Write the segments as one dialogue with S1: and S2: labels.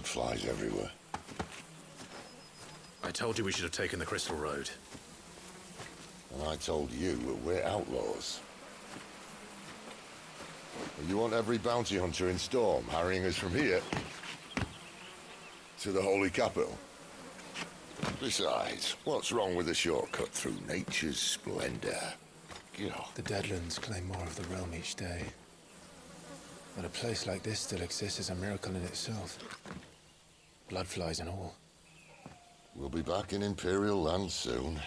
S1: flies everywhere.
S2: I told you we should have taken the Crystal Road.
S1: And I told you that we're outlaws. You want every bounty hunter in Storm harrying us from here to the Holy Capital? Besides, what's wrong with a shortcut through nature's splendor? You know.
S3: The Deadlands claim more of the realm each day. But a place like this still exists is a miracle in itself. Bloodflies and all.
S1: We'll be back in Imperial land soon.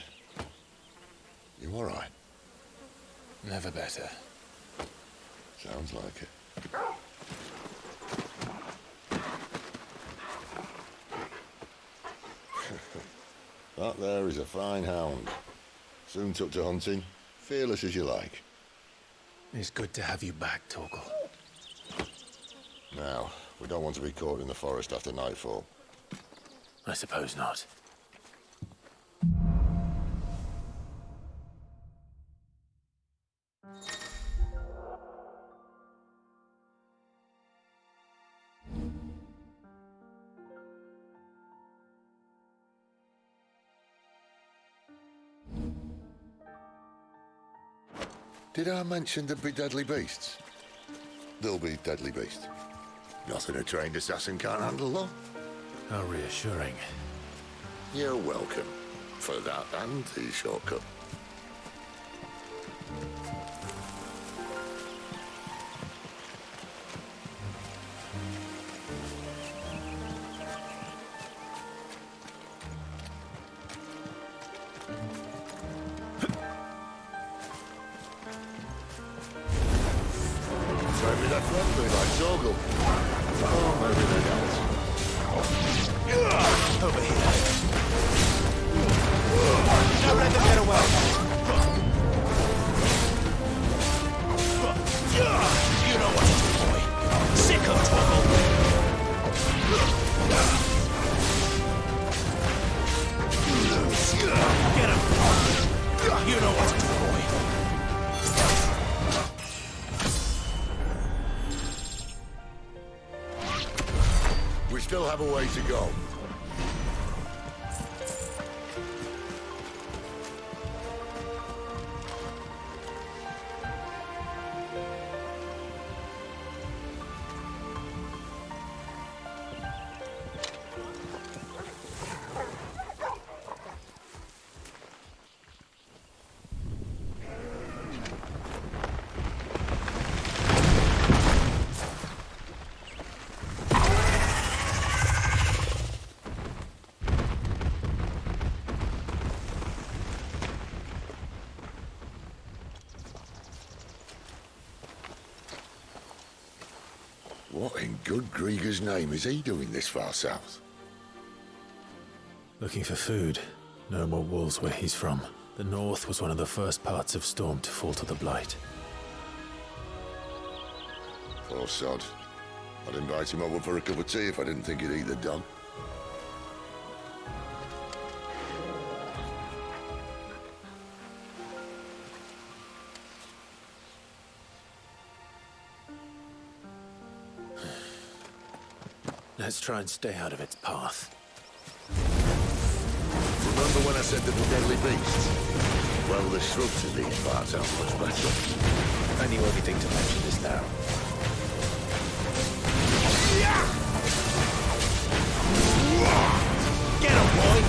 S1: You all right?
S3: Never better.
S1: Sounds like it. That there is a fine hound. Soon took to hunting. Fearless as you like.
S3: It's good to have you back, Torgal.
S1: Now, we don't want to be caught in the forest after nightfall.
S3: I suppose not.
S1: Did I mention there'd be deadly beasts? There'll be deadly beasts. Nothing a trained assassin can't handle, though.
S3: How reassuring.
S1: You're welcome. For that and the shortcut. Maybe they're friendly like Torgal. Oh, maybe they don't.
S3: Over here. Now let them get away. You know what to do, boy. Sick of Torgal. Get him. You know what to do, boy.
S1: We still have a way to go. What in good Grieger's name is he doing this far south?
S3: Looking for food. No more wolves where he's from. The north was one of the first parts of Storm to fall to the Blight.
S1: Poor sod. I'd invite him over for a cup of tea if I didn't think he'd eat the dog.
S3: Let's try and stay out of its path.
S1: Remember when I said there were deadly beasts? Well, the shrubs in these parts aren't much better.
S3: And the only thing to mention is now. Get him, boy!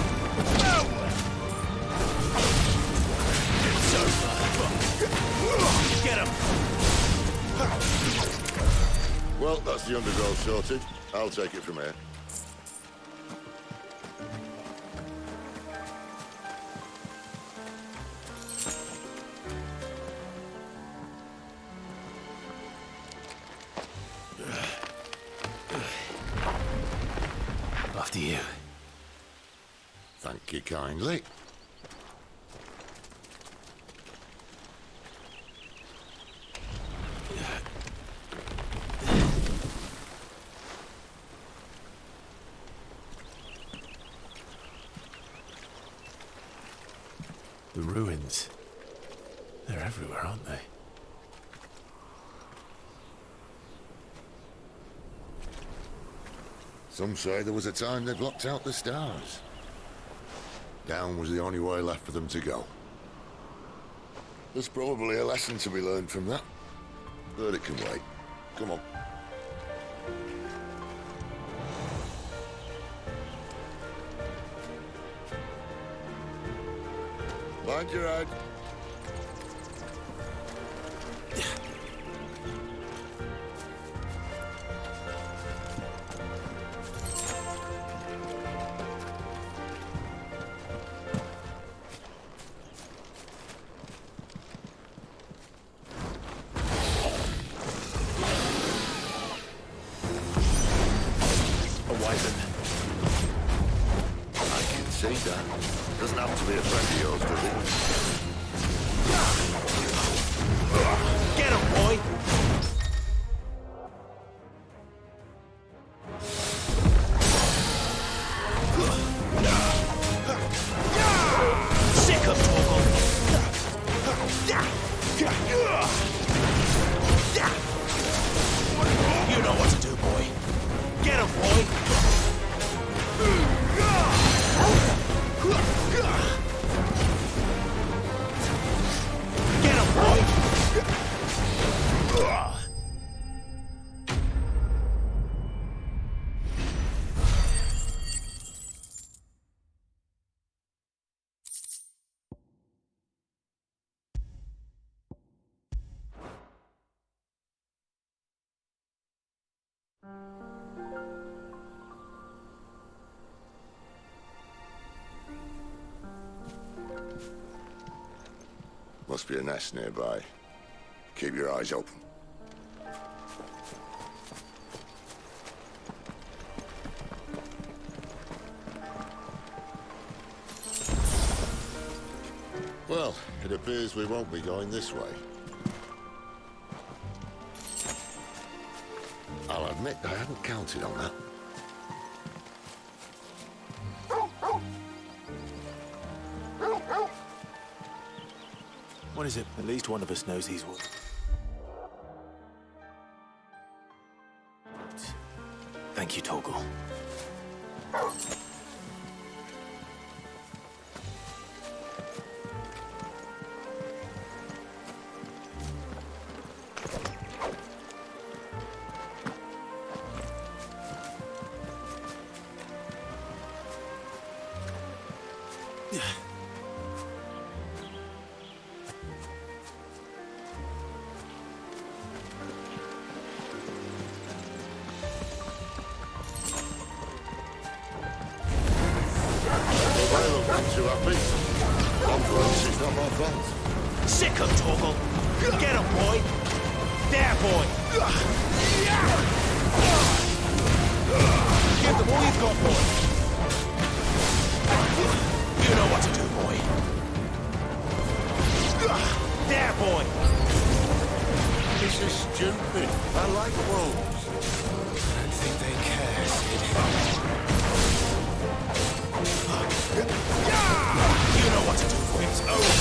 S3: It's over. Get him!
S1: Well, that's the undergrowth sorted. I'll take it from here.
S3: After you.
S1: Thank you kindly.
S3: The ruins. They're everywhere, aren't they?
S1: Some say there was a time they blocked out the stars. Down was the only way left for them to go. There's probably a lesson to be learned from that. But it can wait. Come on. Mind your head. See that? Doesn't have to be a friend of yours, does it?
S4: Get him, boy! Sick of Torgal! You know what to do, boy. Get him, boy! Get him, boy!
S1: Must be a nest nearby. Keep your eyes open. Well, it appears we won't be going this way. I'll admit I hadn't counted on that.
S4: What is it? At least one of us knows these words. Thank you, Torgal.
S1: Too happy. Confluence is not my fault.
S4: Sick of Torgal! Get him, boy! There, boy! Give them all you've got, boy! You know what to do, boy! There, boy!
S1: This is stupid. I like wolves.
S3: I don't think they care, Sid.
S4: You know what to do, boy. It's over.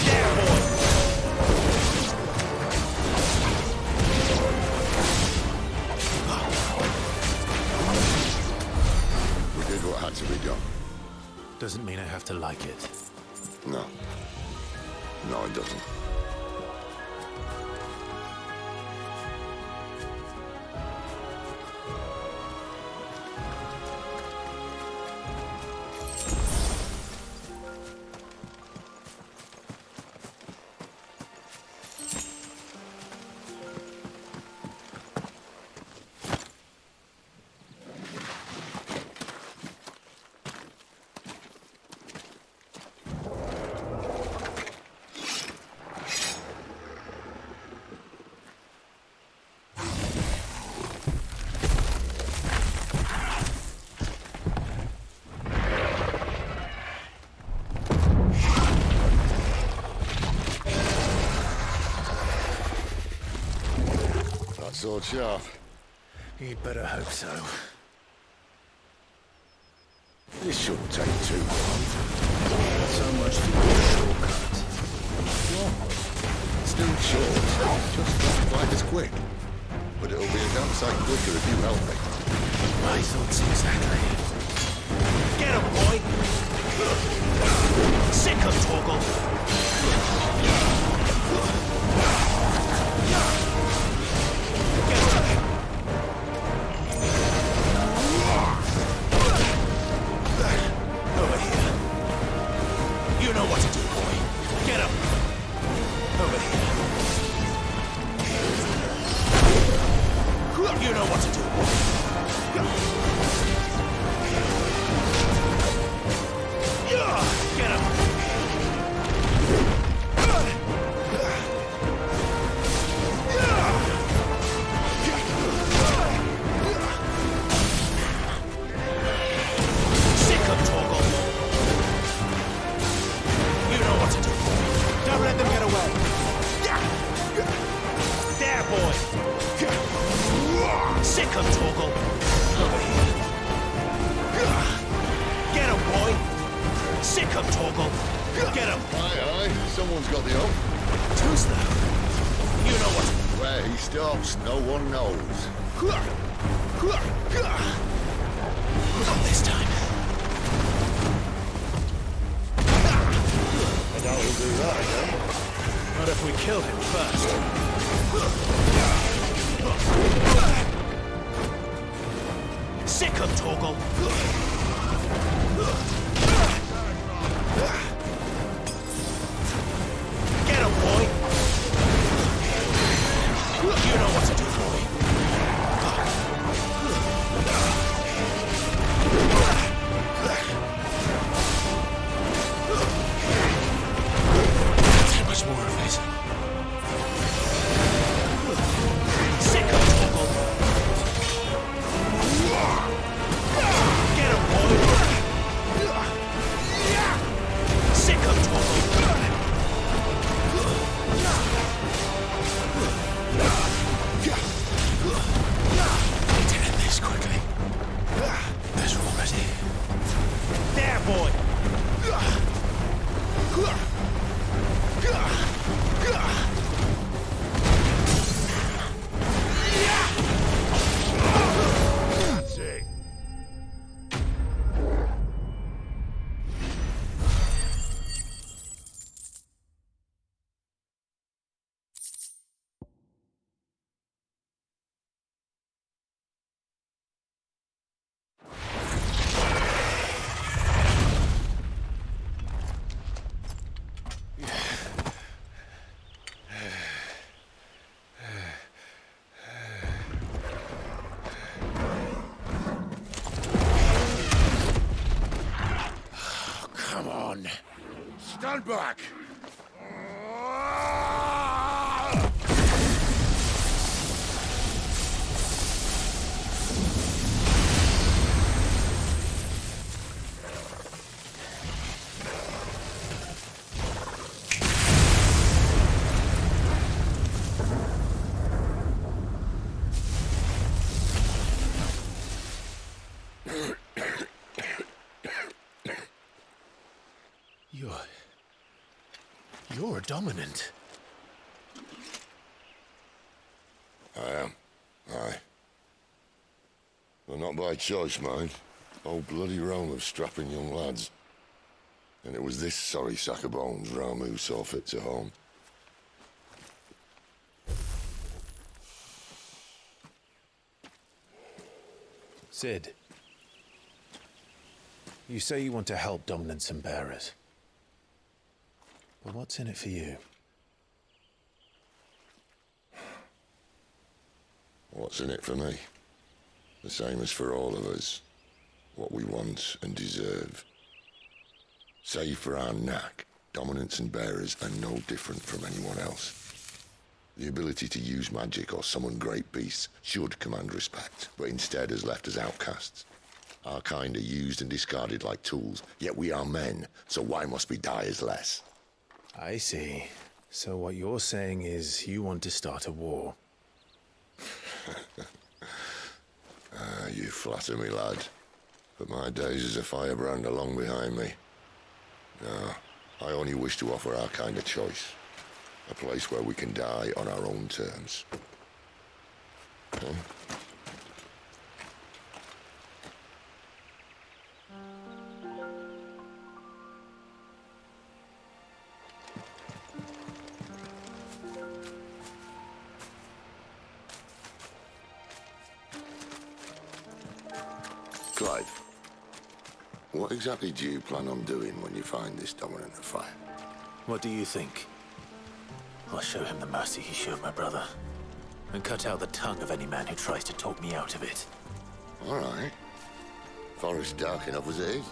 S4: There, boy.
S1: We did what had to be done.
S4: Doesn't mean I have to like it.
S1: No. No, it doesn't. Sword sharp.
S4: You'd better hope so.
S1: This shouldn't take too long.
S4: So much for your shortcut.
S1: still short, just not quite as quick. But it'll be a damn sight quicker if you help me.
S3: My thoughts exactly.
S4: Get him, boy! Sick of Torgal! Over here. You know what to do, boy. Get him! Over here. You know what to do, boy. Get him! Sick of Torgal. You know what to do, boy. Don't let them get away. There, boy. Sick of Torgal. Over here. Get him, boy. Sick of Torgal. Get him.
S1: Aye, someone's got the hope.
S4: Who's that? You know what?
S1: Where he stops, no one knows.
S4: Not this time.
S1: I doubt he'll do that again.
S4: Not if we kill him first. Sick of Torgal. Get him, boy. You know what to do, boy.
S3: Too much more of it.
S4: Sick of Torgal. Get him, boy. Sick of Torgal.
S3: Need to end this quickly. There's already.
S4: There, boy.
S1: That's it.
S3: Come on.
S1: Stand back!
S3: You're dominant.
S1: I am. Aye. Well, not by choice, mind. Whole bloody realm of strapping young lads. And it was this sorry sack of bones Ramu saw fit to home.
S3: Sid, you say you want to help dominants and bearers. But what's in it for you?
S1: What's in it for me? The same as for all of us. What we want and deserve. Save for our knack, dominants and bearers are no different from anyone else. The ability to use magic or summon great beasts should command respect, but instead has left us outcasts. Our kind are used and discarded like tools, yet we are men, so why must we die as less?
S3: I see. So what you're saying is you want to start a war.
S1: You flatter me, lad. But my days as a firebrand are long behind me. No, I only wish to offer our kind a choice. A place where we can die on our own terms. Huh? Clive, what exactly do you plan on doing when you find this dominant of fire?
S2: What do you think? I'll show him the mercy he showed my brother, and cut out the tongue of any man who tries to talk me out of it.
S1: All right. Forest dark enough as it is.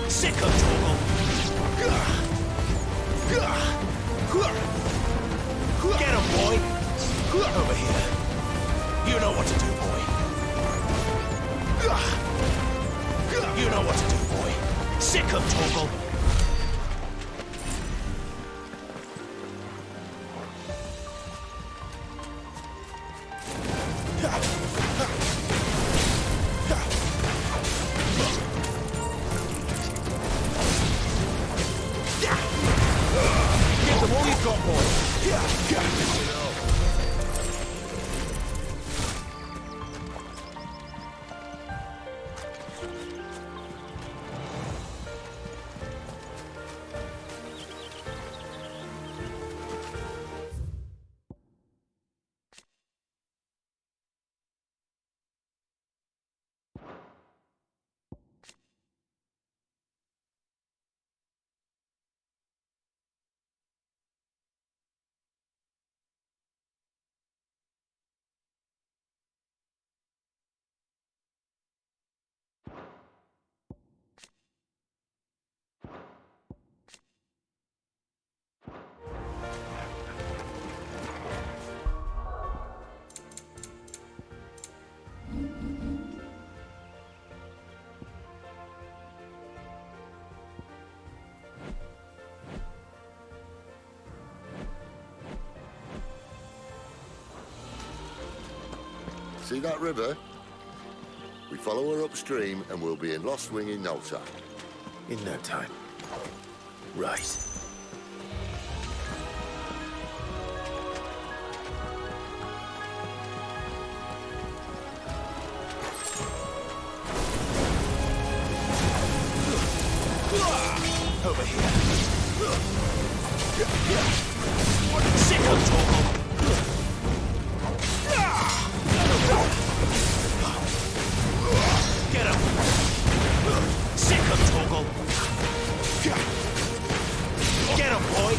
S4: Sick of trouble! Get him, boy! Over here. You know what to do, boy. You know what to do, boy. Sick of trouble! Give them all you've got, boy.
S1: See that river? We follow her upstream and we'll be in Lost Wing in no time.
S2: In no time. Right.
S4: Over here. Sick of trouble! Get him! Sick of trouble! Get him, boy!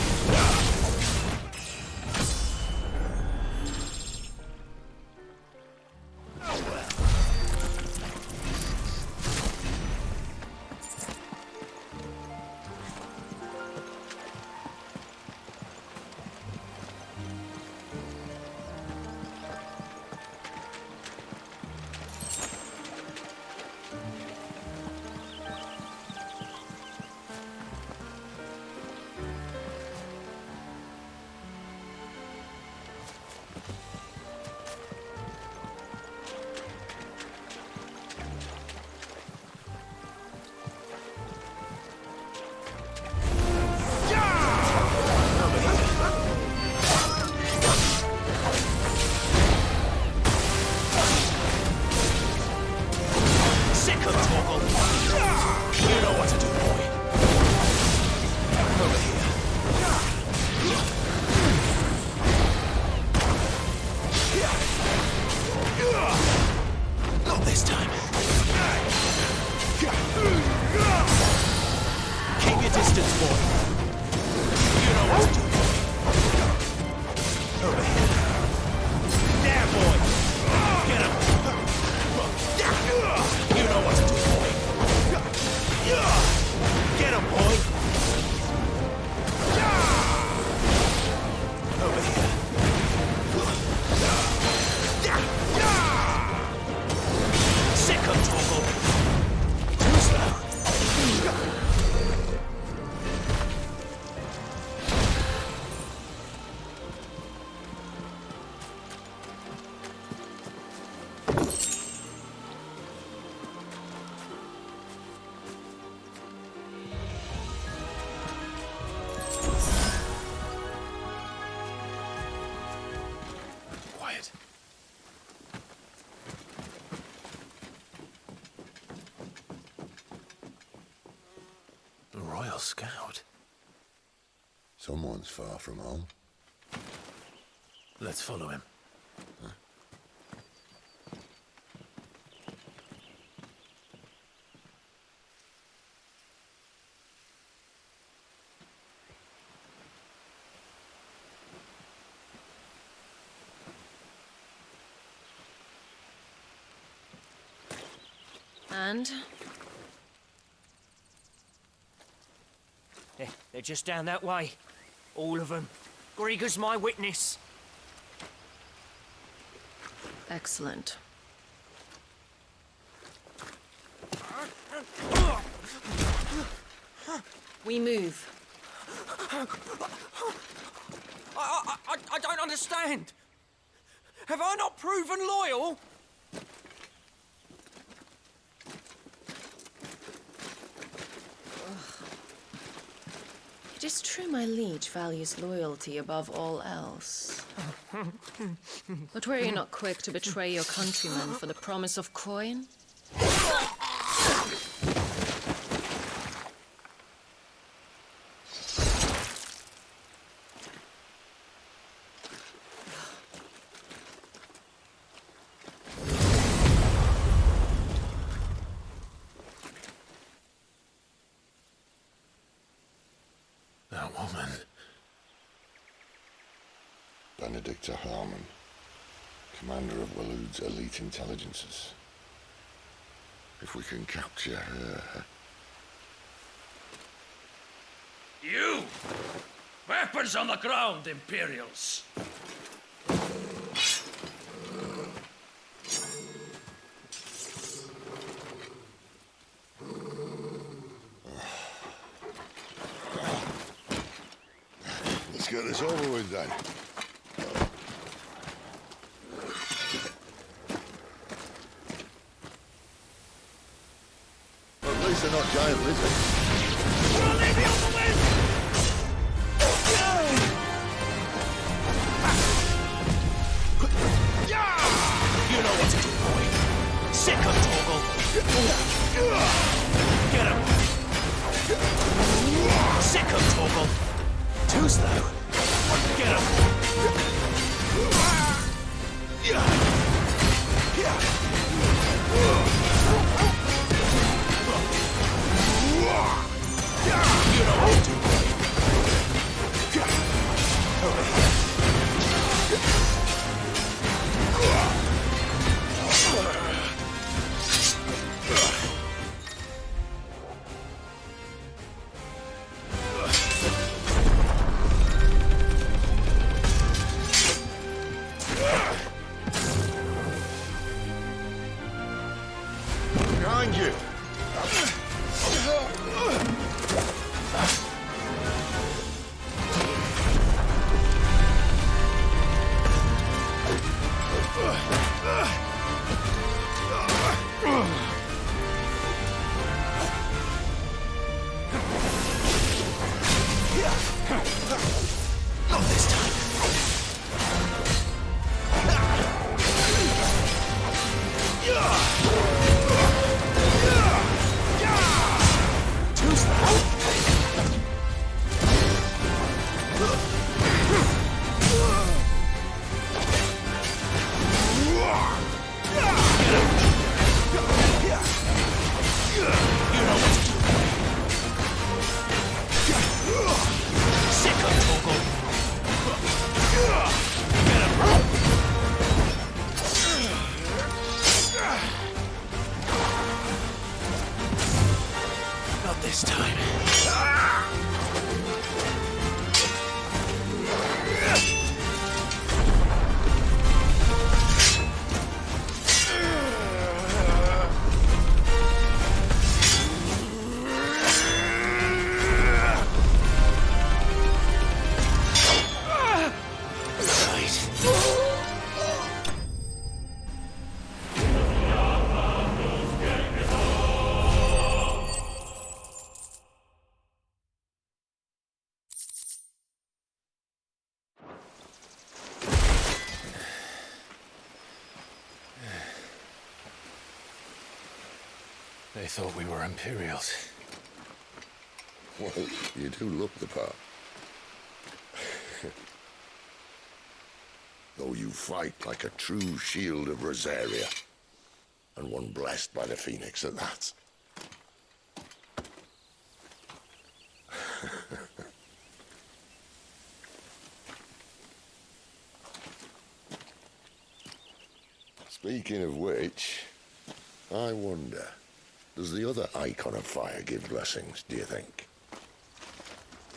S2: scout.
S1: Someone's far from home.
S2: Let's follow him.
S5: And?
S6: They're just down that way. All of them. Grieger's my witness.
S5: Excellent. We move.
S6: I don't understand. Have I not proven loyal?
S5: It is true my liege values loyalty above all else. But were you not quick to betray your countrymen for the promise of coin?
S2: That woman.
S1: Benedicta Harmon, commander of Waloed's elite intelligences. If we can capture her...
S4: You! Weapons on the ground, Imperials!
S1: Let's get this over with then. At least they're not giant lizards.
S4: We'll leave you on the wind! You know what to do, boy. Sick of Torgal. Get him. Sick of Torgal. Too slow. Get him. You know what to do, boy. Over here.
S1: Behind you!
S2: Not this time. Too slow. You know what to do. Sick of Torgal. Get him. Not this time. They thought we were Imperials.
S1: Well, you do look the part. Though you fight like a true shield of Rosaria. And one blessed by the Phoenix at that. Speaking of which, I wonder, does the other icon of fire give blessings, do you think?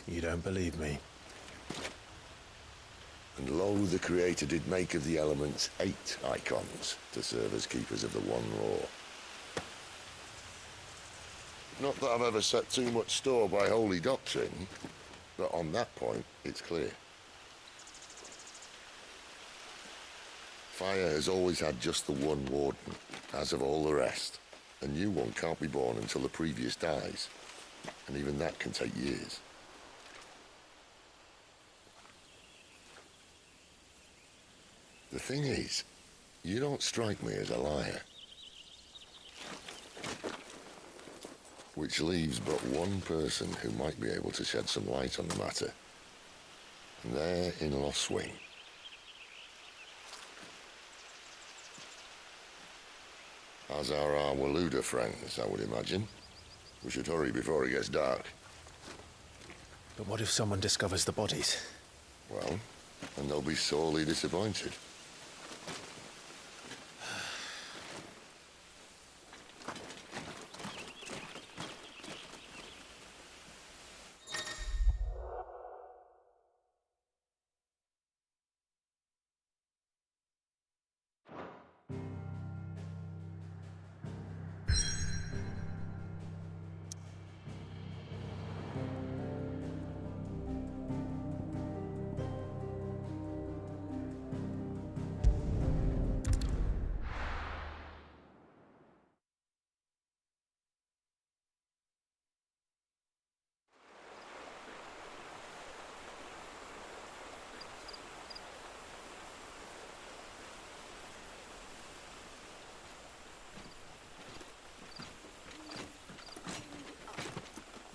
S3: You don't believe me?
S1: And lo, the Creator did make of the elements 8 icons to serve as keepers of the one law. Not that I've ever set too much store by holy doctrine, but on that point, it's clear. Fire has always had just the one warden, as of all the rest. A new one can't be born until the previous dies, and even that can take years. The thing is, you don't strike me as a liar. Which leaves but one person who might be able to shed some light on the matter. And they're in Lost Swing. As are our Waluda friends, I would imagine. We should hurry before it gets dark.
S3: But what if someone discovers the bodies?
S1: Well, and they'll be sorely disappointed.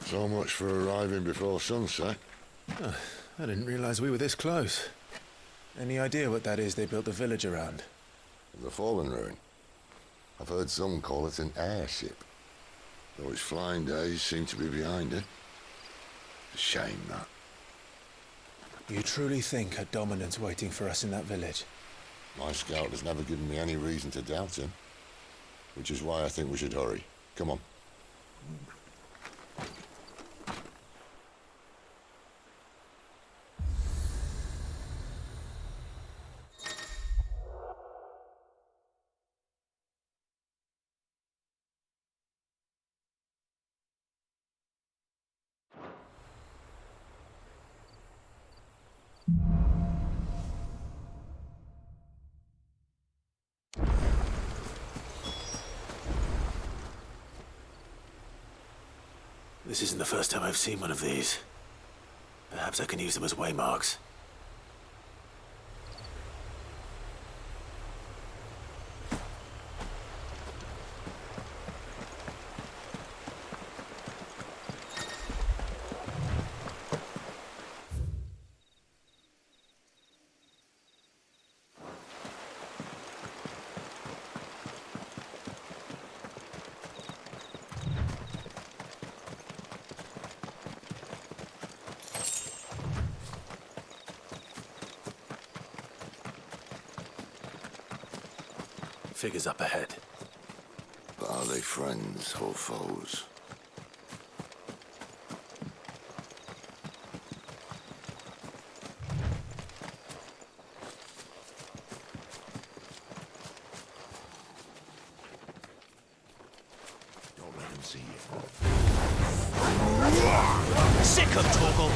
S1: So much for arriving before sunset.
S3: Oh, I didn't realize we were this close. Any idea what that is they built the village around?
S1: The fallen ruin. I've heard some call it an airship. Though its flying days seem to be behind it. A shame, that.
S3: You truly think a dominant's waiting for us in that village?
S1: My scout has never given me any reason to doubt him. Which is why I think we should hurry. Come on.
S2: This isn't the first time I've seen one of these. Perhaps I can use them as waymarks. Figures up ahead.
S1: But are they friends or foes? Don't let him see you.
S4: Sick of Torgal!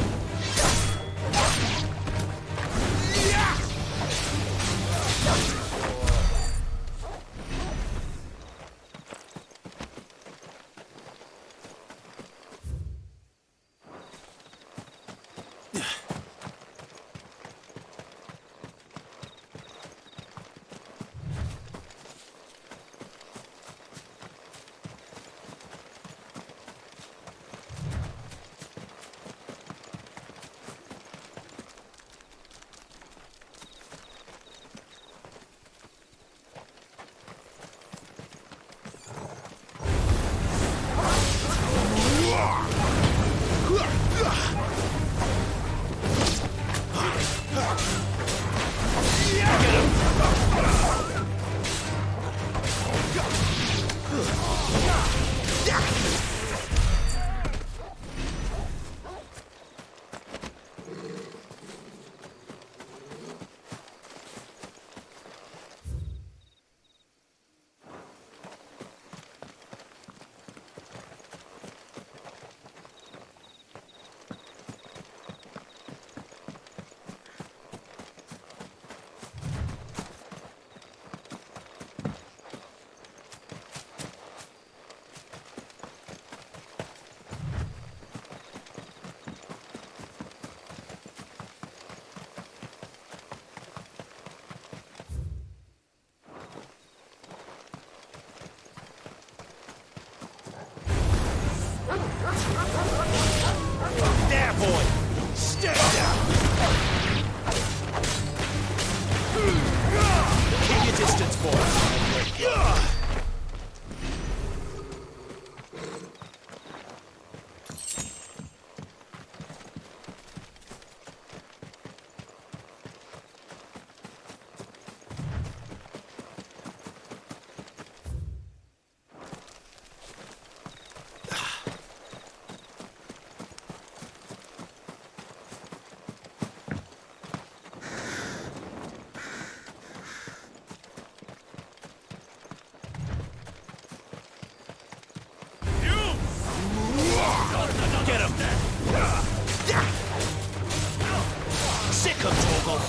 S6: Torgal!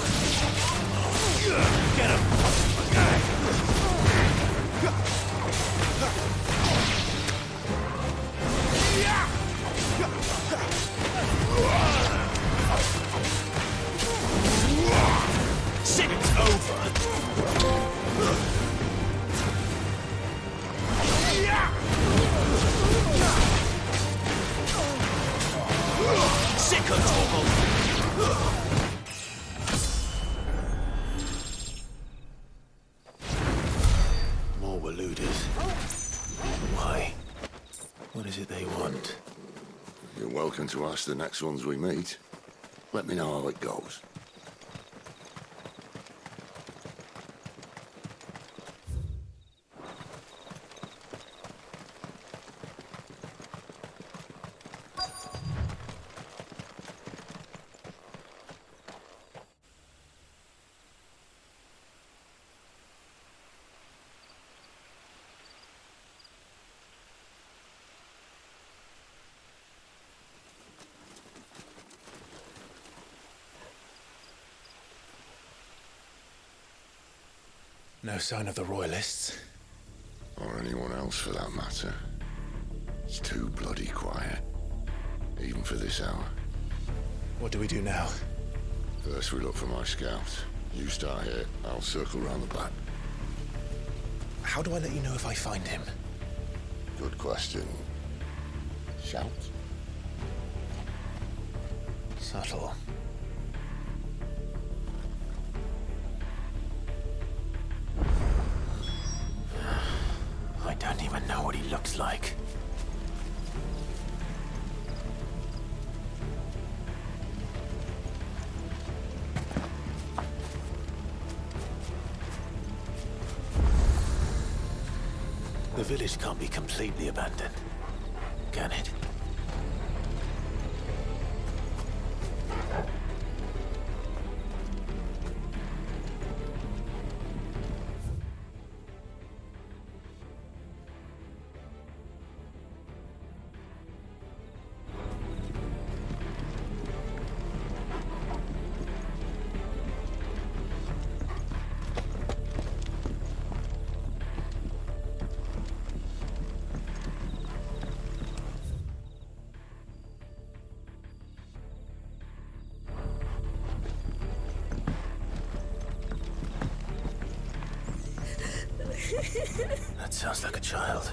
S4: Get him!
S6: It's over! Sicker, Torgal!
S2: More Waluders. Why? What is it they want?
S1: You're welcome to ask the next ones we meet. Let me know how it goes.
S3: No sign of the Royalists.
S1: Or anyone else for that matter. It's too bloody quiet. Even for this hour.
S3: What do we do now?
S1: First we look for my scouts. You start here, I'll circle round the back.
S3: How do I let you know if I find him?
S1: Good question. Shout?
S3: Subtle.
S2: I don't even know what he looks like. The village can't be completely abandoned, can it? That sounds like a child.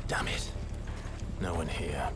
S2: Damn it. No one here.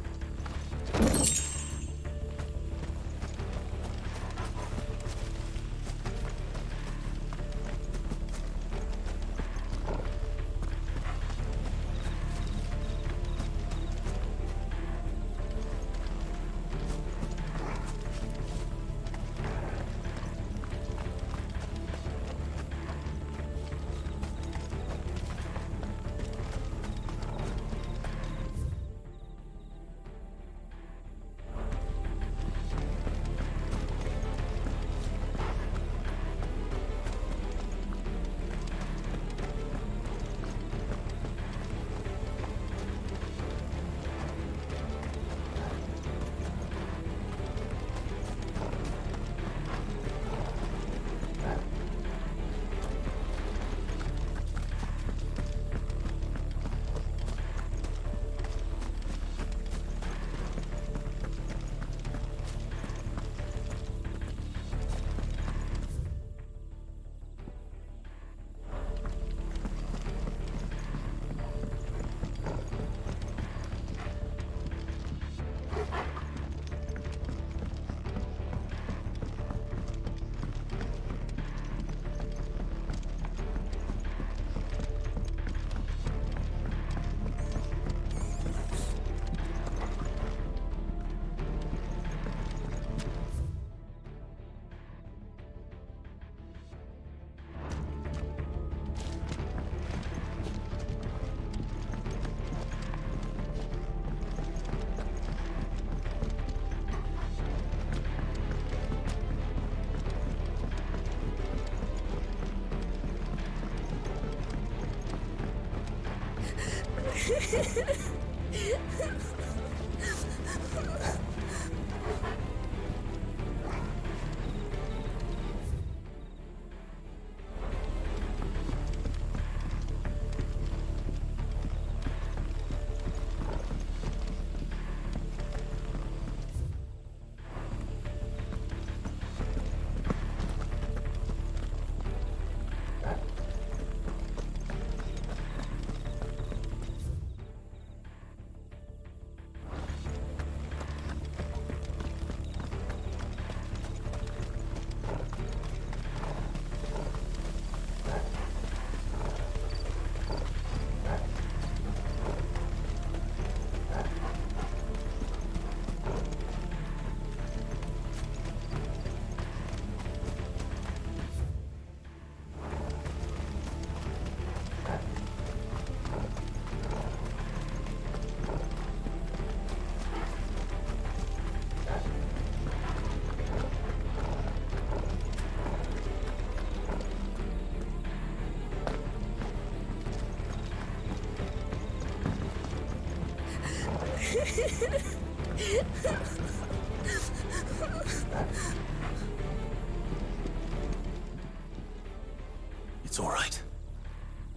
S2: It's all right.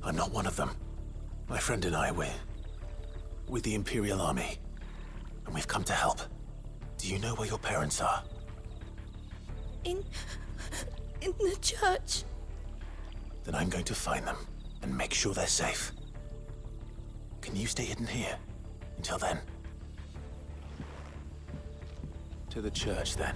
S2: I'm not one of them. My friend and I, we're with the Imperial Army, and we've come to help. Do you know where your parents are?
S7: In the church.
S2: Then I'm going to find them and make sure they're safe. Can you stay hidden here until then? To the church, then.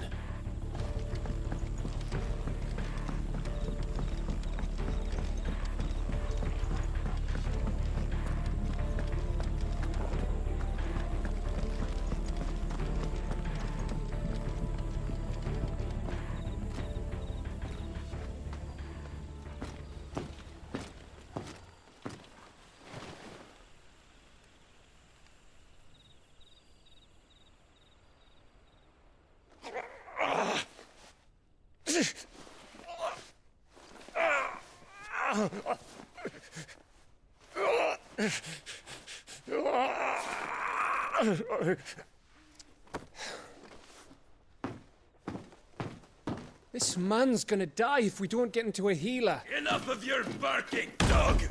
S3: This man's gonna die if we don't get into a healer.
S4: Enough of your barking, dog!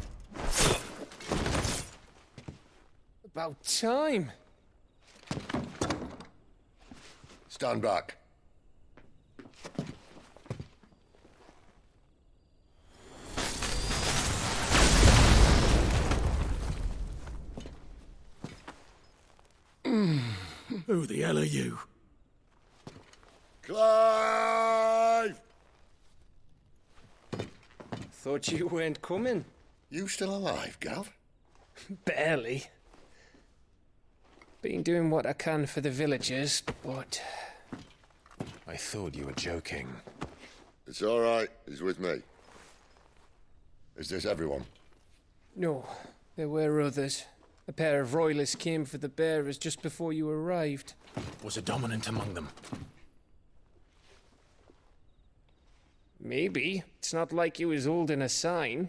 S3: About time.
S1: Stand back.
S4: Who the hell are you?
S1: Clive!
S3: Thought you weren't coming.
S1: You still alive, Gav?
S3: Barely. Been doing what I can for the villagers, but...
S2: I thought you were joking.
S1: It's all right. He's with me. Is this everyone?
S3: No, there were others. A pair of royalists came for the bearers just before you arrived.
S2: Was a dominant among them?
S3: Maybe. It's not like he was holding a sign.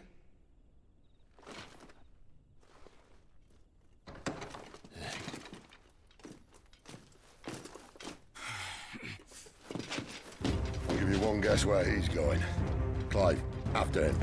S1: I'll give you one guess where he's going. Clive, after him.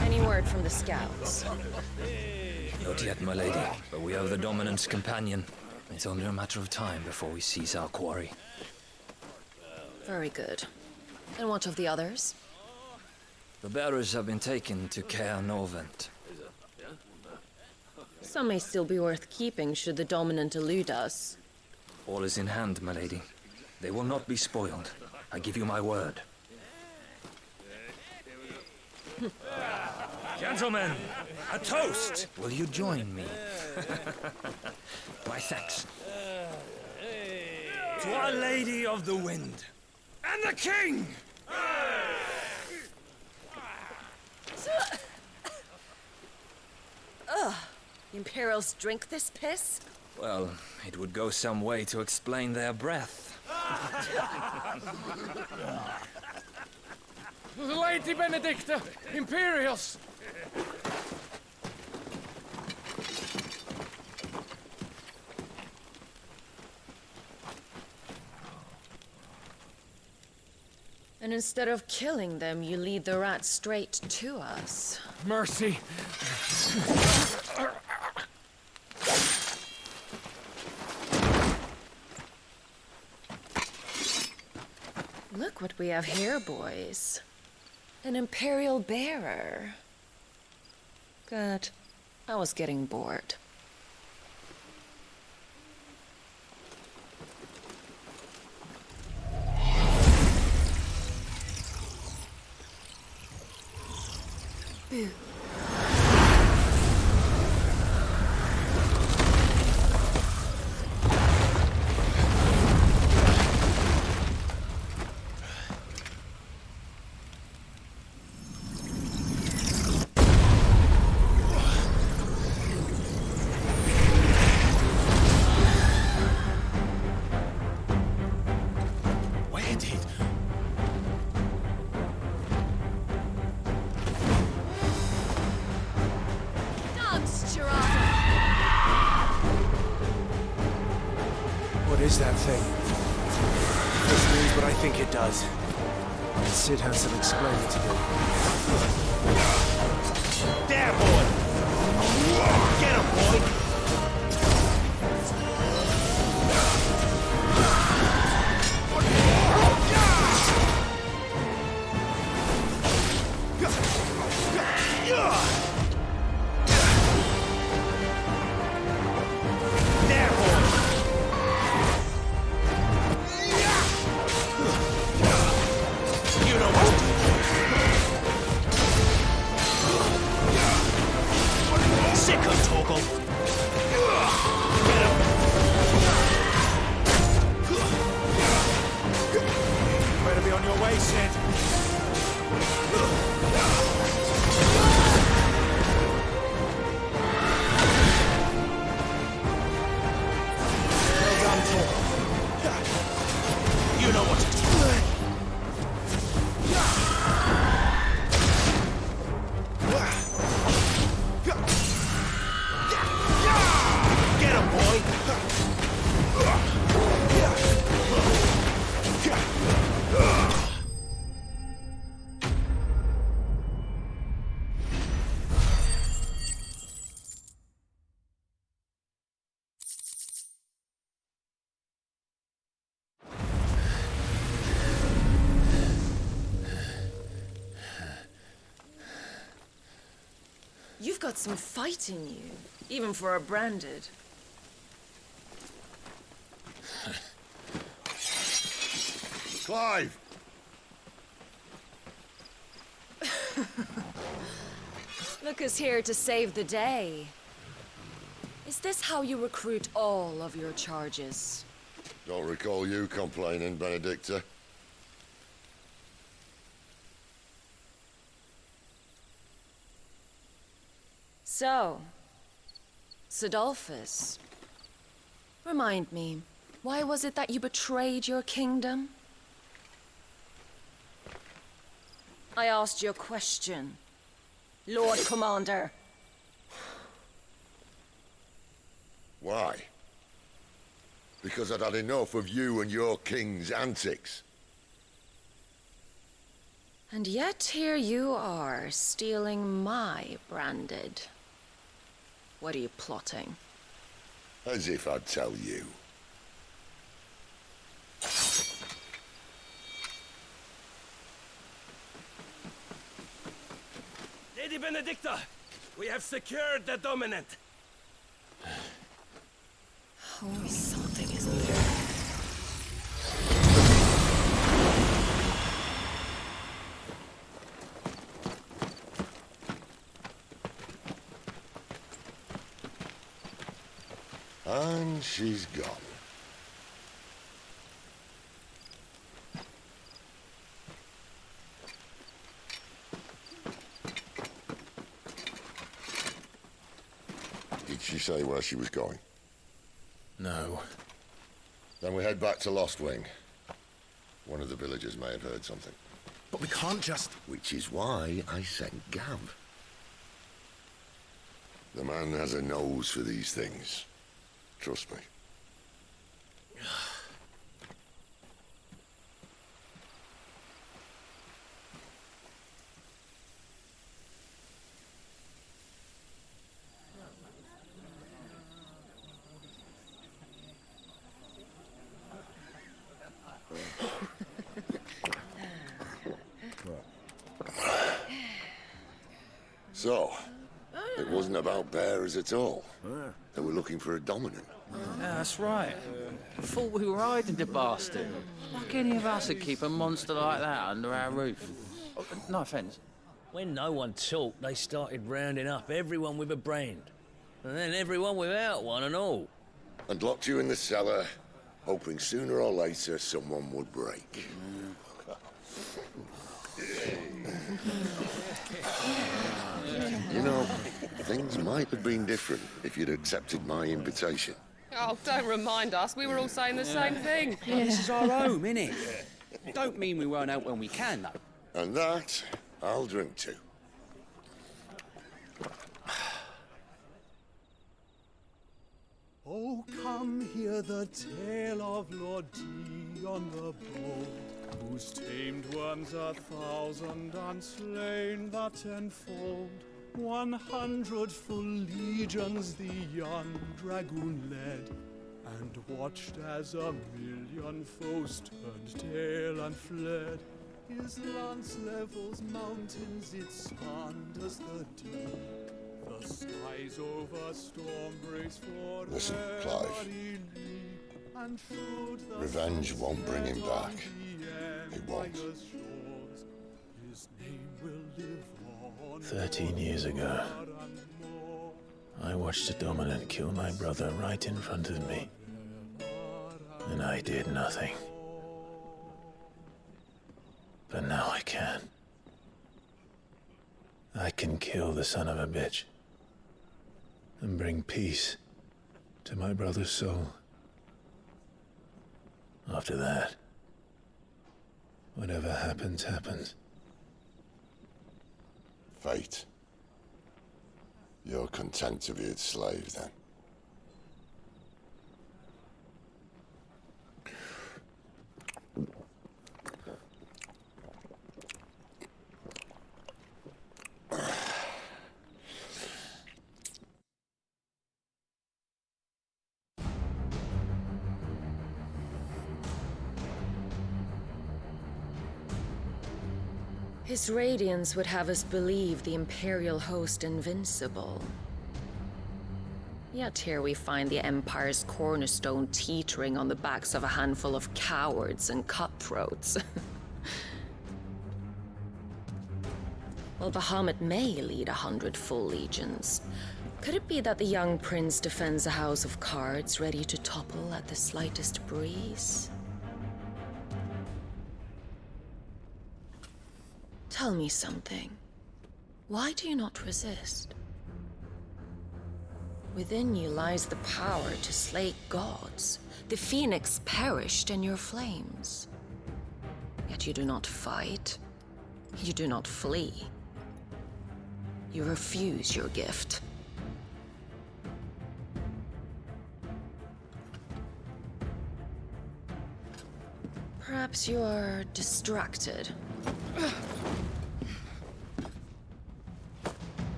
S5: Any word from the scouts?
S8: Not yet, my lady, but we have the Dominant's companion. It's only a matter of time before we seize our quarry.
S5: Very good. And what of the others?
S8: The bearers have been taken to Caer Novent.
S5: Some may still be worth keeping should the Dominant elude us.
S8: All is in hand, my lady. They will not be spoiled. I give you my word. Gentlemen, a toast! Will you join me? Why, thanks. To Our Lady of the Wind. And the King!
S5: Ugh. The Imperials drink this piss?
S8: Well, it would go some way to explain their breath.
S3: Lady Benedicta! Imperials!
S5: And instead of killing them, you lead the rats straight to us.
S3: Mercy!
S5: Look what we have here, boys. An Imperial bearer. Good. I was getting bored. Boo.
S2: Where did...
S5: Dance, Gerard!
S3: What is that thing? This means what I think it does. Sid has some explaining to do.
S4: There, boy! Get him, boy! There, boy! You know what to do. Sick of Torgal. Get him.
S3: Better be on your way, Sid. Well done, Torgal.
S4: You know what to do. Get him, boy!
S5: You've got some fight in you, even for a branded.
S1: Clive!
S5: Look who's here to save the day. Is this how you recruit all of your charges?
S1: Don't recall you complaining, Benedicta.
S5: So, Sidolphus, remind me, why was it that you betrayed your kingdom? I asked you a question, Lord Commander.
S1: Why? Because I'd had enough of you and your king's antics.
S5: And yet here you are, stealing my branded. What are you plotting?
S1: As if I'd tell you.
S4: Lady Benedicta, we have secured the dominant.
S5: Always something, isn't there?
S1: And she's gone. Did she say where she was going?
S3: No.
S1: Then we head back to Lost Wing. One of the villagers may have heard something.
S4: But we can't just...
S1: Which is why I sent Gav. The man has a nose for these things. Trust me. So, it wasn't about bearers at all. They were looking for a dominant.
S9: Yeah, that's right. I thought we were hiding the bastard. Like any of us would keep a monster like that under our roof. Oh, no offence.
S8: When no one talked, they started rounding up everyone with a brand. And then everyone without one and all.
S1: And locked you in the cellar, hoping sooner or later someone would break. You know, things might have been different if you'd accepted my invitation.
S10: Oh, don't remind us. We were all saying the same thing.
S11: This is our home, innit? Don't mean we won't out when we can, though.
S1: And that, I'll drink to.
S12: Oh, come hear the tale of Lord Dion the Bold, who's tamed worms 1,000 and slain the 10-fold. 100 full legions the young dragoon led, and watched as 1,000,000 foes turned tail and fled. His lance levels mountains, it sanders the deep. The skies over storm breaks for
S1: Listen, Clive. Revenge won't bring him back. It won't.
S3: 13 years ago, I watched a dominant kill my brother right in front of me. And I did nothing. But now I can. I can kill the son of a bitch. And bring peace to my brother's soul. After that, whatever happens, happens.
S1: Fate. You're content to be its slave, then?
S5: His radiance would have us believe the Imperial host invincible. Yet here we find the Empire's cornerstone teetering on the backs of a handful of cowards and cutthroats. Well, Bahamut may lead 100 full legions. Could it be that the young prince defends a house of cards ready to topple at the slightest breeze? Tell me something. Why do you not resist? Within you lies the power to slay gods. The phoenix perished in your flames. Yet you do not fight. You do not flee. You refuse your gift. Perhaps you are distracted.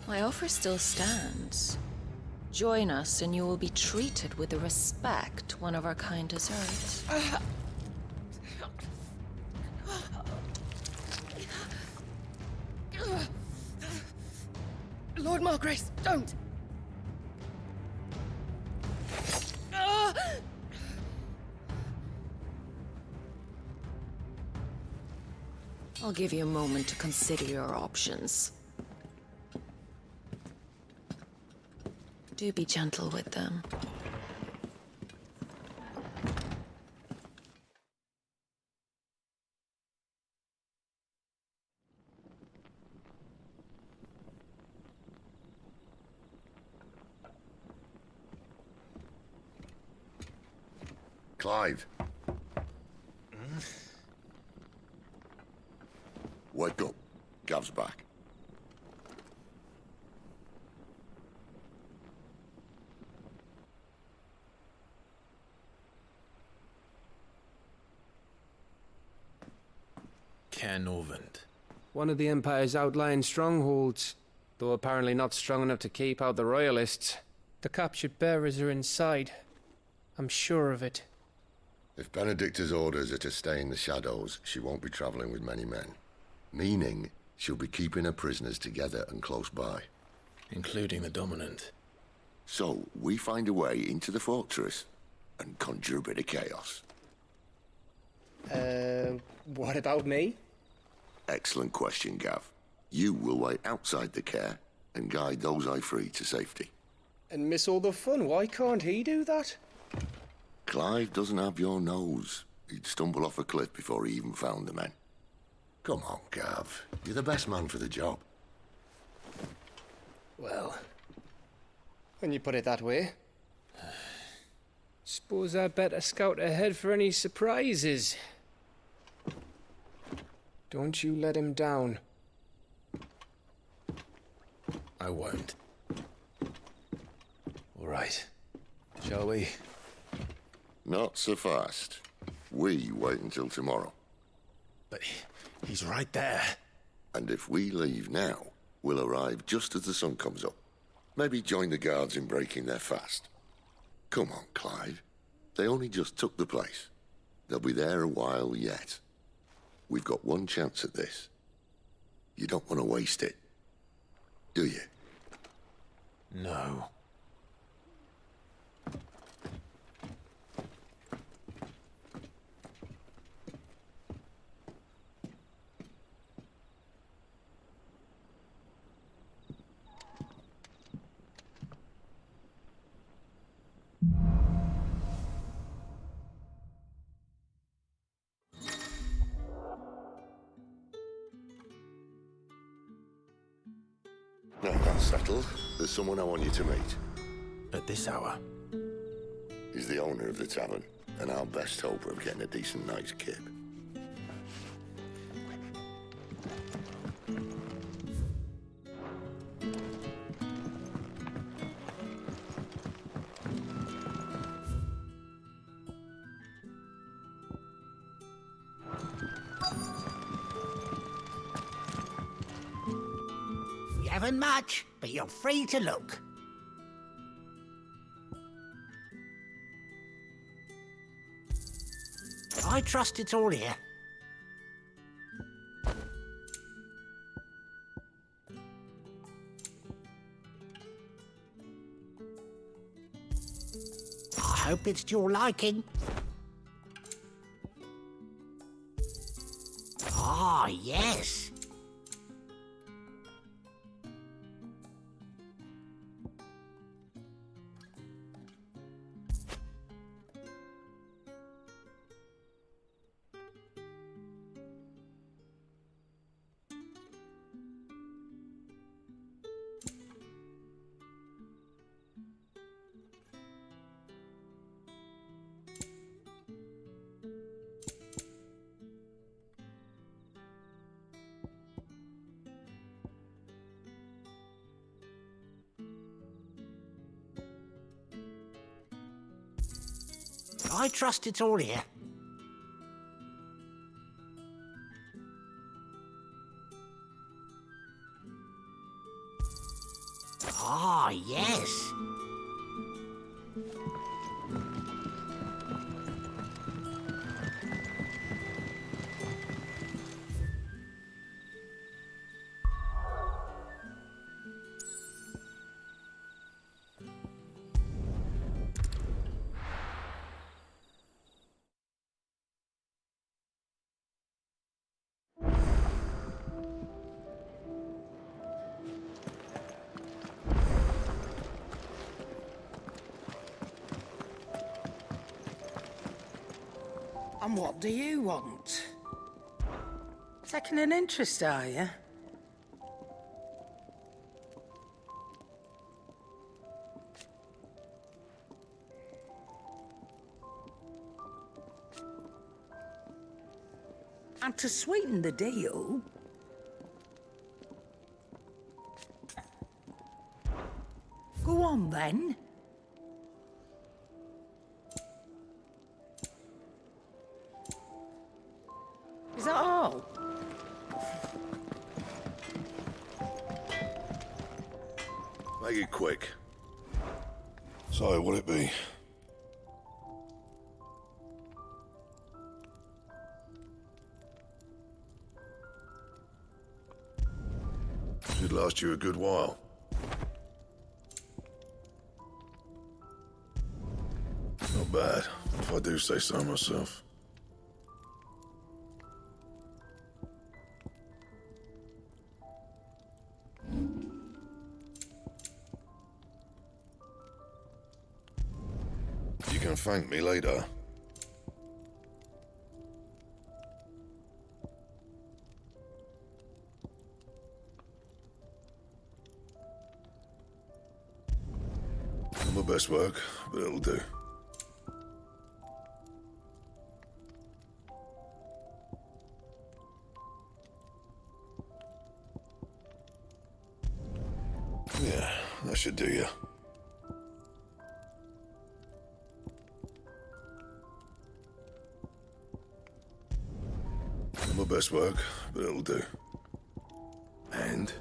S5: My offer still stands. Join us and you will be treated with the respect one of our kind deserves.
S10: Lord Margrace, don't!
S5: I'll give you a moment to consider your options. Do be gentle with them.
S1: Clive. Wake up. Gav's back.
S3: Caernarvon.
S13: One of the Empire's outlying strongholds, though apparently not strong enough to keep out the Royalists. The captured bearers are inside. I'm sure of it.
S1: If Benedicta's orders are to stay in the shadows, she won't be traveling with many men. Meaning, she'll be keeping her prisoners together and close by.
S3: Including the Dominant.
S1: So, we find a way into the fortress and conjure a bit of chaos.
S13: What about me?
S1: Excellent question, Gav. You will wait outside the care and guide those I free to safety.
S13: And miss all the fun. Why can't he do that?
S1: Clive doesn't have your nose. He'd stumble off a cliff before he even found the men. Come on, Gav. You're the best man for the job.
S13: Well, when you put it that way. Suppose I better scout ahead for any surprises. Don't you let him down.
S3: I won't. All right. Shall we?
S1: Not so fast. We wait until tomorrow.
S3: But he's right there.
S1: And if we leave now, we'll arrive just as the sun comes up. Maybe join the guards in breaking their fast. Come on, Clive. They only just took the place. They'll be there a while yet. We've got one chance at this. You don't want to waste it, do you?
S3: No.
S1: Now that's settled. There's someone I want you to meet.
S3: At this hour?
S1: He's the owner of the tavern, and our best hope of getting a decent night's kip.
S14: We haven't much, but you're free to look. I trust it's all here. I hope it's to your liking. Ah, yes. I trust it's all here. Ah, yes.
S15: And what do you want? Taking an interest, are you? And to sweeten the deal... Go on, then. Is that all?
S1: Make it quick. So, what'd it be? Should last you a good while. Not bad, if I do say so myself. You can thank me later. Not my best work, but it'll do. Yeah, that should do you. Not my best work, but it'll do. And?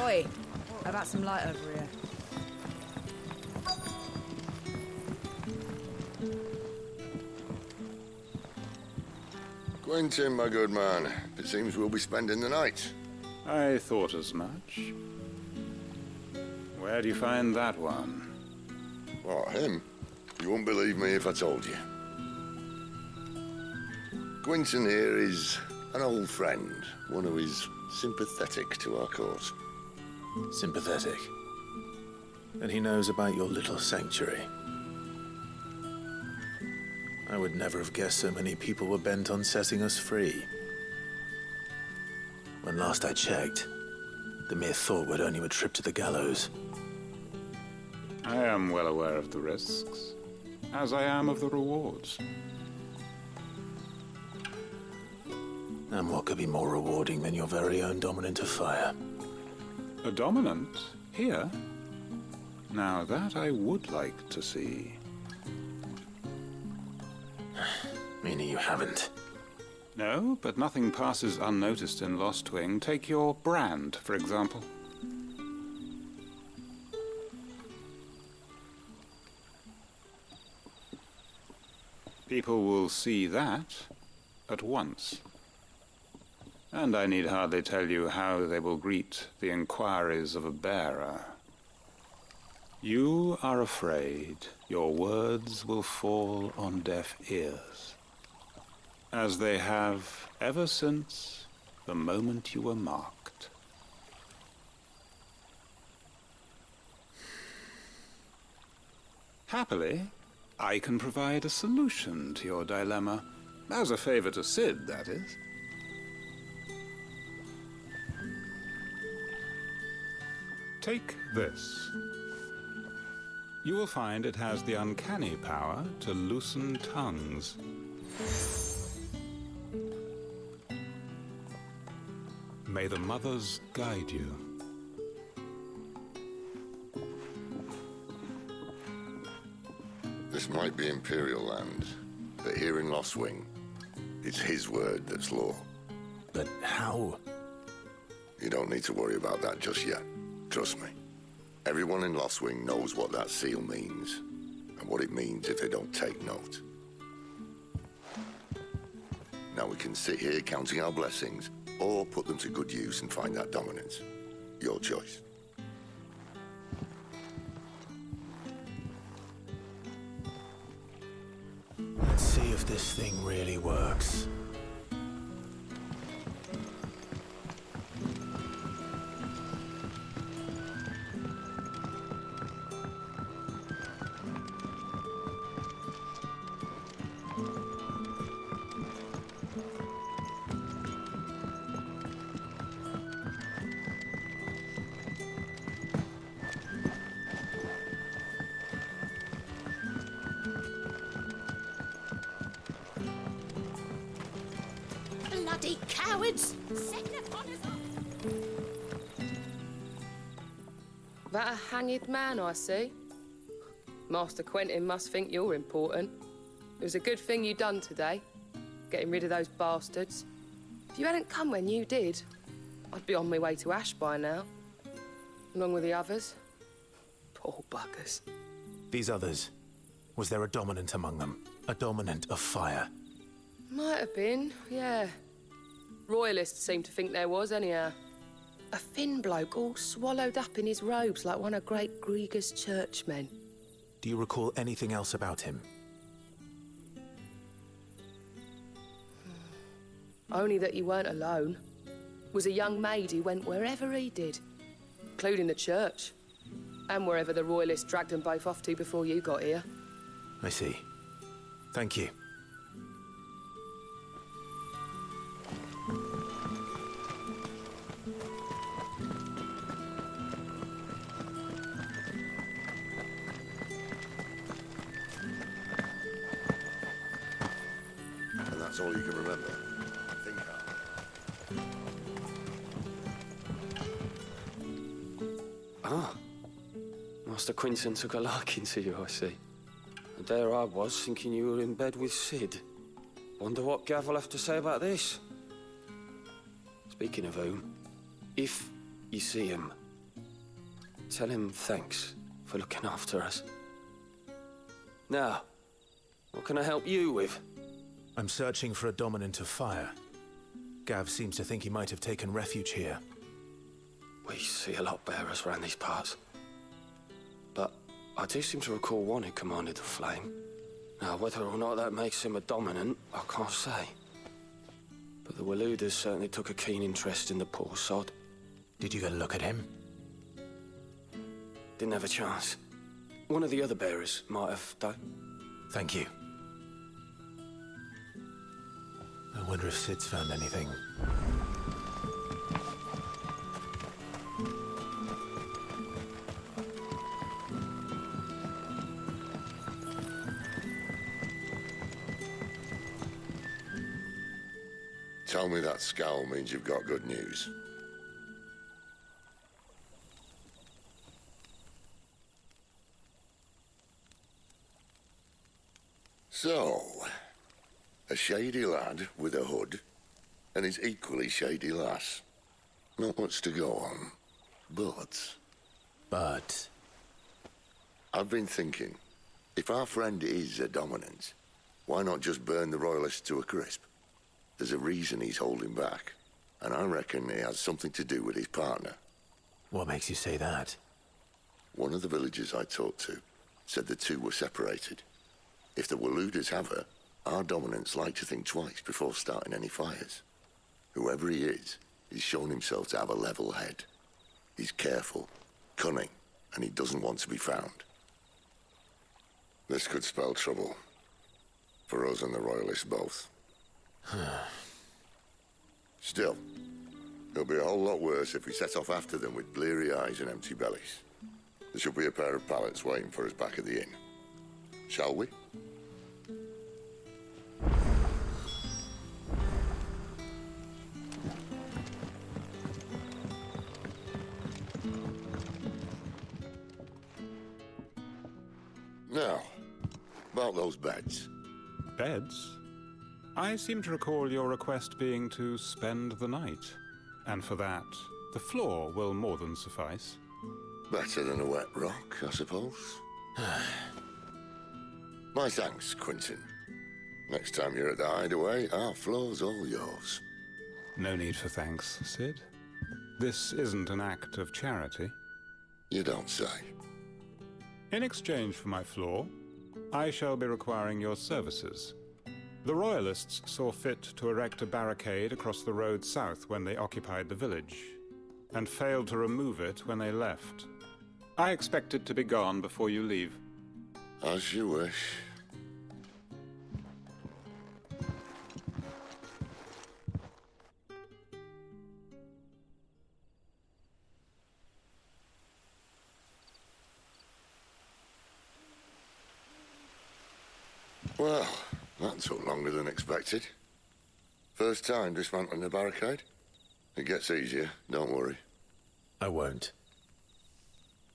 S16: Oi, how about some light over here?
S1: Quentin, my good man. It seems we'll be spending the night.
S17: I thought as much. Where do you find that one?
S1: What, him? You wouldn't believe me if I told you. Quentin here is an old friend, one who is sympathetic to our cause.
S2: Sympathetic. And he knows about your little sanctuary. I would never have guessed so many people were bent on setting us free. When last I checked, the mere thought would earn you a trip to the gallows.
S17: I am well aware of the risks, as I am of the rewards.
S2: And what could be more rewarding than your very own dominant of fire?
S17: A dominant? Here? Now that I would like to see.
S2: Meaning you haven't?
S17: No, but nothing passes unnoticed in Lost Wing. Take your brand, for example. People will see that at once. And I need hardly tell you how they will greet the inquiries of a bearer. You are afraid your words will fall on deaf ears, as they have ever since the moment you were marked. Happily, I can provide a solution to your dilemma, as a favor to Sid, that is. Take this. You will find it has the uncanny power to loosen tongues. May the mothers guide you.
S1: This might be Imperial land, but here in Lost Wing, it's his word that's law.
S2: But how?
S1: You don't need to worry about that just yet. Trust me. Everyone in Lothwing knows what that seal means, and what it means if they don't take note. Now we can sit here counting our blessings, or put them to good use and find that dominance. Your choice.
S2: Let's see if this thing really works.
S14: Bloody cowards! Setting upon us.
S10: That a hanged man I see? Master Quentin must think you're important. It was a good thing you done today, getting rid of those bastards. If you hadn't come when you did, I'd be on my way to Ash by now, along with the others. Poor buggers.
S2: These others, was there a dominant among them? A dominant of fire?
S10: Might have been, yeah. Royalists seem to think there was, anyhow. A thin bloke all swallowed up in his robes like one of Great Grieger's churchmen.
S2: Do you recall anything else about him?
S10: Only that he weren't alone. Was a young maid who went wherever he did, including the church, and wherever the Royalists dragged them both off to before you got here.
S2: I see. Thank you.
S1: And that's all you can remember. Think hard.
S18: Ah. Master Quentin took a liking to you, I see. And there I was, thinking you were in bed with Sid. Wonder what Gav will have to say about this. Speaking of whom, if you see him, tell him thanks for looking after us. Now, what can I help you with?
S2: I'm searching for a dominant of fire. Gav seems to think he might have taken refuge here.
S18: We see a lot bearers around these parts. But I do seem to recall one who commanded the flame. Now, whether or not that makes him a dominant, I can't say. But the Waluders certainly took a keen interest in the poor sod.
S2: Did you get a look at him?
S18: Didn't have a chance. One of the other bearers might have done.
S2: Thank you. I wonder if Sid's found anything.
S1: Tell me that scowl means you've got good news. So, a shady lad with a hood, and his equally shady lass. Not much to go on, but...
S2: But?
S1: I've been thinking, if our friend is a dominant, why not just burn the Royalists to a crisp? There's a reason he's holding back, and I reckon he has something to do with his partner.
S2: What makes you say that?
S1: One of the villagers I talked to said the two were separated. If the Waluders have her, our dominants like to think twice before starting any fires. Whoever he is, he's shown himself to have a level head. He's careful, cunning, and he doesn't want to be found. This could spell trouble. For us and the Royalists both. Still, it'll be a whole lot worse if we set off after them with bleary eyes and empty bellies. There should be a pair of pallets waiting for us back at the inn. Shall we? Now, about those beds.
S17: Beds? I seem to recall your request being to spend the night. And for that, the floor will more than suffice.
S1: Better than a wet rock, I suppose. My thanks, Quentin. Next time you're at the hideaway, our floor's all yours.
S17: No need for thanks, Sid. This isn't an act of charity.
S1: You don't say.
S17: In exchange for my floor, I shall be requiring your services. The Royalists saw fit to erect a barricade across the road south when they occupied the village, and failed to remove it when they left. I expect it to be gone before you leave.
S1: As you wish. Well, that took longer than expected. First time dismantling the barricade? It gets easier, don't worry.
S2: I won't.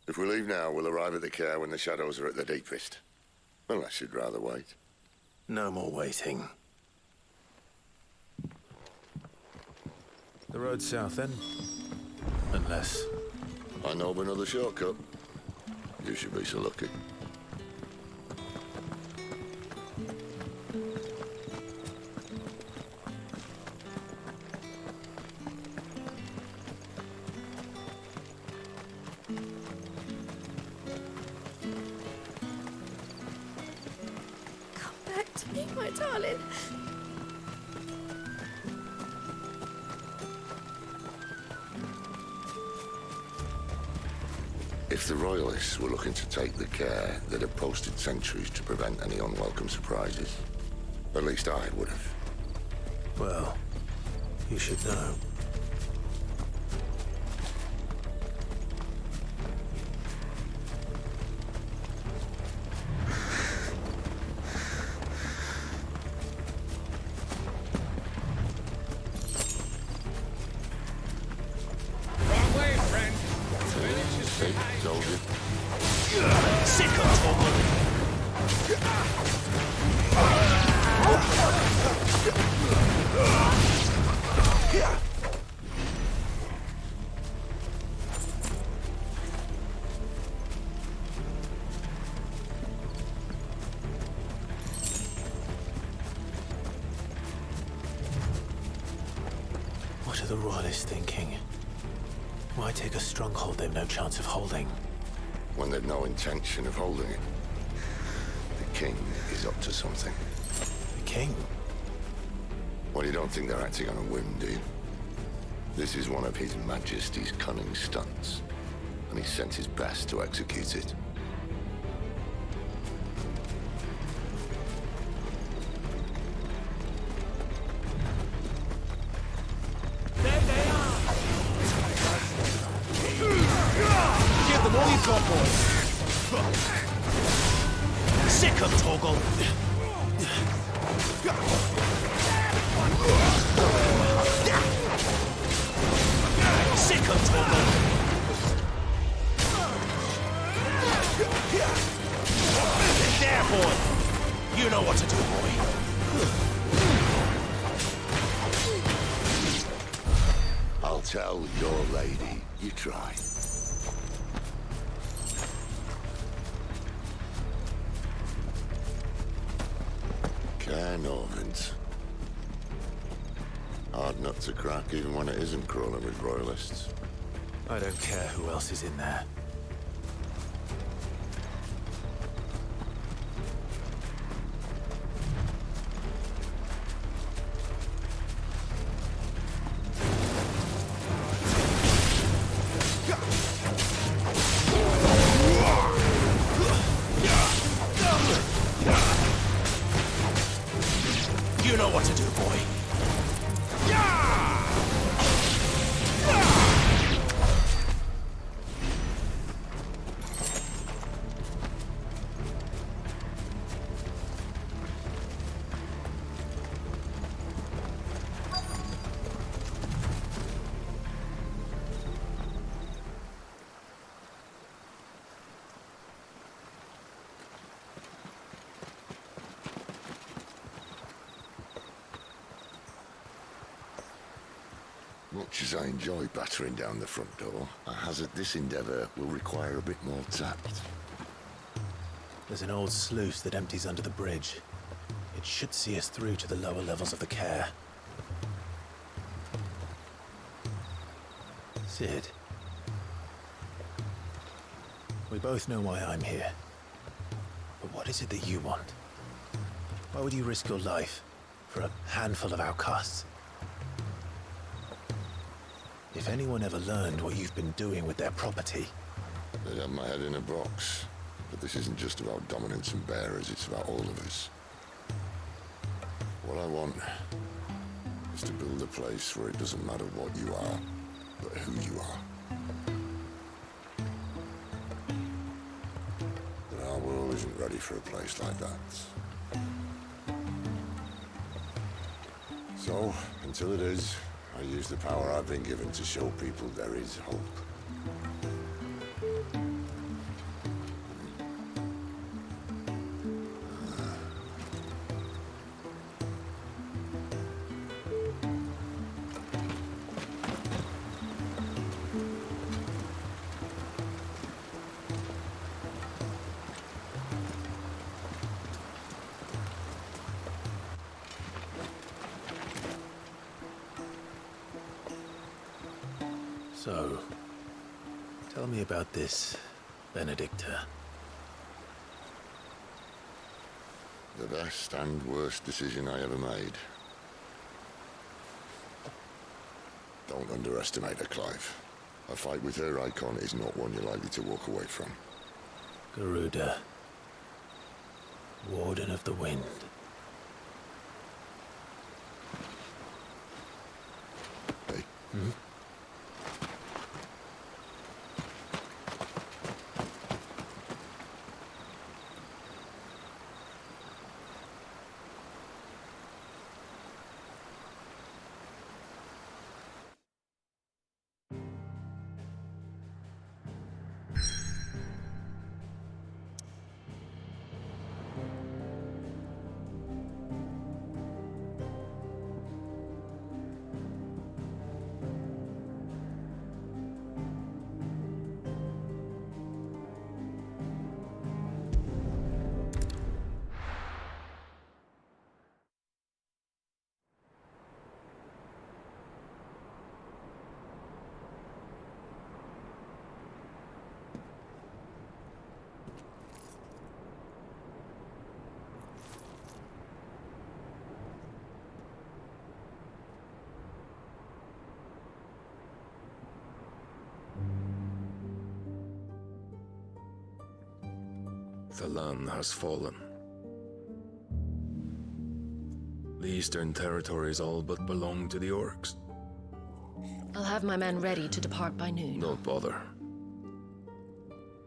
S1: If we leave now, we'll arrive at the care when the shadows are at their deepest. Unless you'd rather wait.
S2: No more waiting. The road south, then? Unless...
S1: I know of another shortcut. You should be so lucky.
S7: My darling.
S1: If the Royalists were looking to take the care, they'd have posted sentries to prevent any unwelcome surprises. At least I would have.
S2: Well, you should know. What are the Royalists thinking? Why take a stronghold they've no chance of holding?
S1: When they've no intention of holding it. The king is up to something.
S2: The king?
S1: Well, you don't think they're acting on a whim, do you? This is one of His Majesty's cunning stunts, and he sent his best to execute it.
S4: Sick of Torgal! Sick of Torgal! There, boy! You know what to do, boy.
S1: I'll tell your lady. You try. Norvins. Hard nut to crack even when it isn't crawling with Royalists.
S2: I don't care who else is in there.
S4: You know what to do, boy.
S1: Much as I enjoy battering down the front door, I hazard this endeavour will require a bit more tact.
S2: There's an old sluice that empties under the bridge. It should see us through to the lower levels of the care. Sid. We both know why I'm here. But what is it that you want? Why would you risk your life for a handful of outcasts? If anyone ever learned what you've been doing with their property...
S1: They'd have my head in a box. But this isn't just about dominance and bearers, it's about all of us. What I want is to build a place where it doesn't matter what you are, but who you are. But our world isn't ready for a place like that. So, until it is, I use the power I've been given to show people there is hope.
S2: So, tell me about this, Benedicta.
S1: The best and worst decision I ever made. Don't underestimate her, Clive. A fight with her icon is not one you're likely to walk away from.
S2: Garuda. Warden of the Wind.
S1: Hey.
S2: Hmm?
S19: The land has fallen. The Eastern territories all but belong to the orcs.
S5: I'll have my men ready to depart by noon.
S19: Don't bother.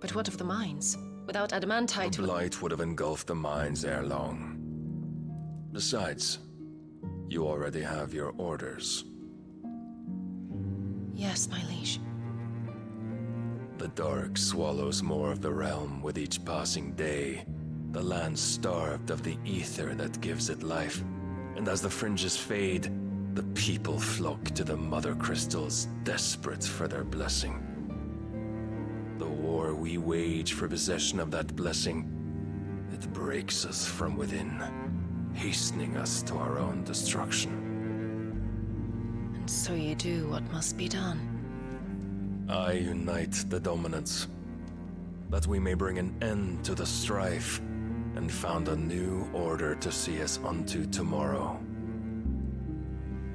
S5: But what of the mines? Without adamantite...
S19: The blight would have engulfed the mines ere long. Besides, you already have your orders.
S5: Yes, my liege.
S19: The dark swallows more of the realm with each passing day. The land starved of the ether that gives it life. And as the fringes fade, the people flock to the mother crystals, desperate for their blessing. The war we wage for possession of that blessing, it breaks us from within, hastening us to our own destruction.
S5: And so you do what must be done.
S19: I unite the dominants, that we may bring an end to the strife and found a new order to see us unto tomorrow.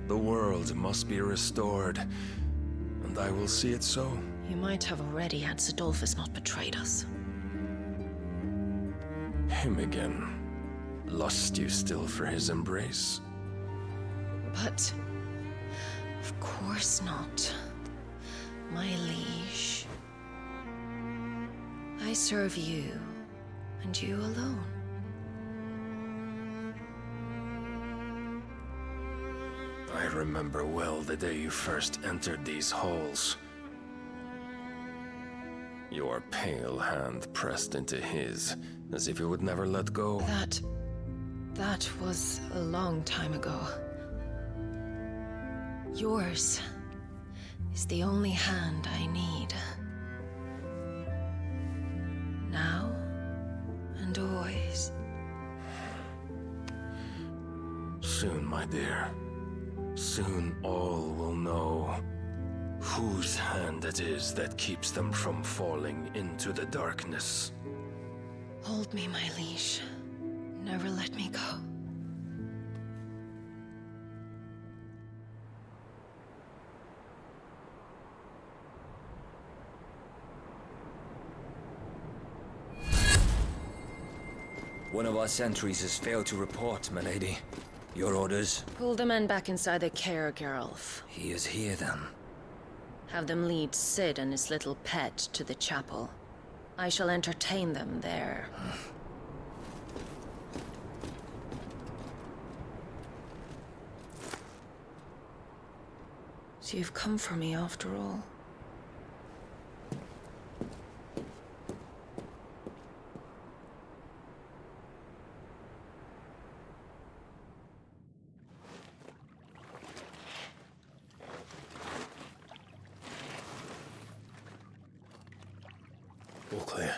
S19: The world must be restored, and I will see it so.
S5: You might have already had Sidolphus not betrayed us.
S19: Him again. Lust you still for his embrace?
S5: But... of course not. My liege. I serve you, and you alone.
S19: I remember well the day you first entered these halls. Your pale hand pressed into his, as if you would never let go.
S5: That was a long time ago. Yours is the only hand I need. Now and always.
S19: Soon, my dear. Soon all will know whose hand it is that keeps them from falling into the darkness.
S5: Hold me, my liege. Never let me go.
S8: One of our sentries has failed to report, milady. Your orders?
S5: Pull the men back inside the care, Geralf.
S8: He is here, then.
S5: Have them lead Sid and his little pet to the chapel. I shall entertain them there. So you've come for me after all.
S3: All clear.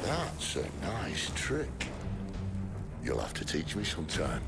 S1: That's a nice trick. You'll have to teach me sometime.